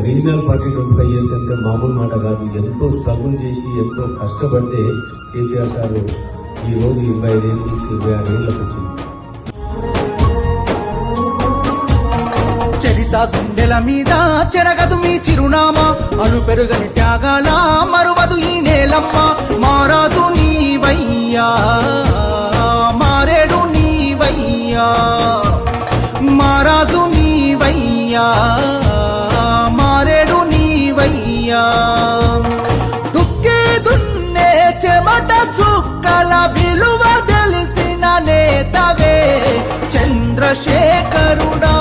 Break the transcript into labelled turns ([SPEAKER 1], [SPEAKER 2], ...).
[SPEAKER 1] Regional party 25 years అంటే మామూలు మాట కాదు. ఎంతో స్ట్రగుల్ చేసి ఎంతో కష్టపడితే కేసీఆర్ సార్ ఈ రోజు 25 ఏళ్ళ నుంచి 26 ఏళ్ళకి వచ్చింది.
[SPEAKER 2] చరిత గుండెల మీద చెరగదు మీ చిరునామా, అలు పెరుగని త్యాగాల మరువదు ఈ నేలమ్మ. మారాజు నీవయ్యా, మారేడు నీవయ్యా, మారాజు నీవయ్యా, మారేడు నీవయ్యా. దుక్కి దున్నే చెమట చుక్కల విలువ తెలిసిన నేతవే చంద్రశేఖరుడా.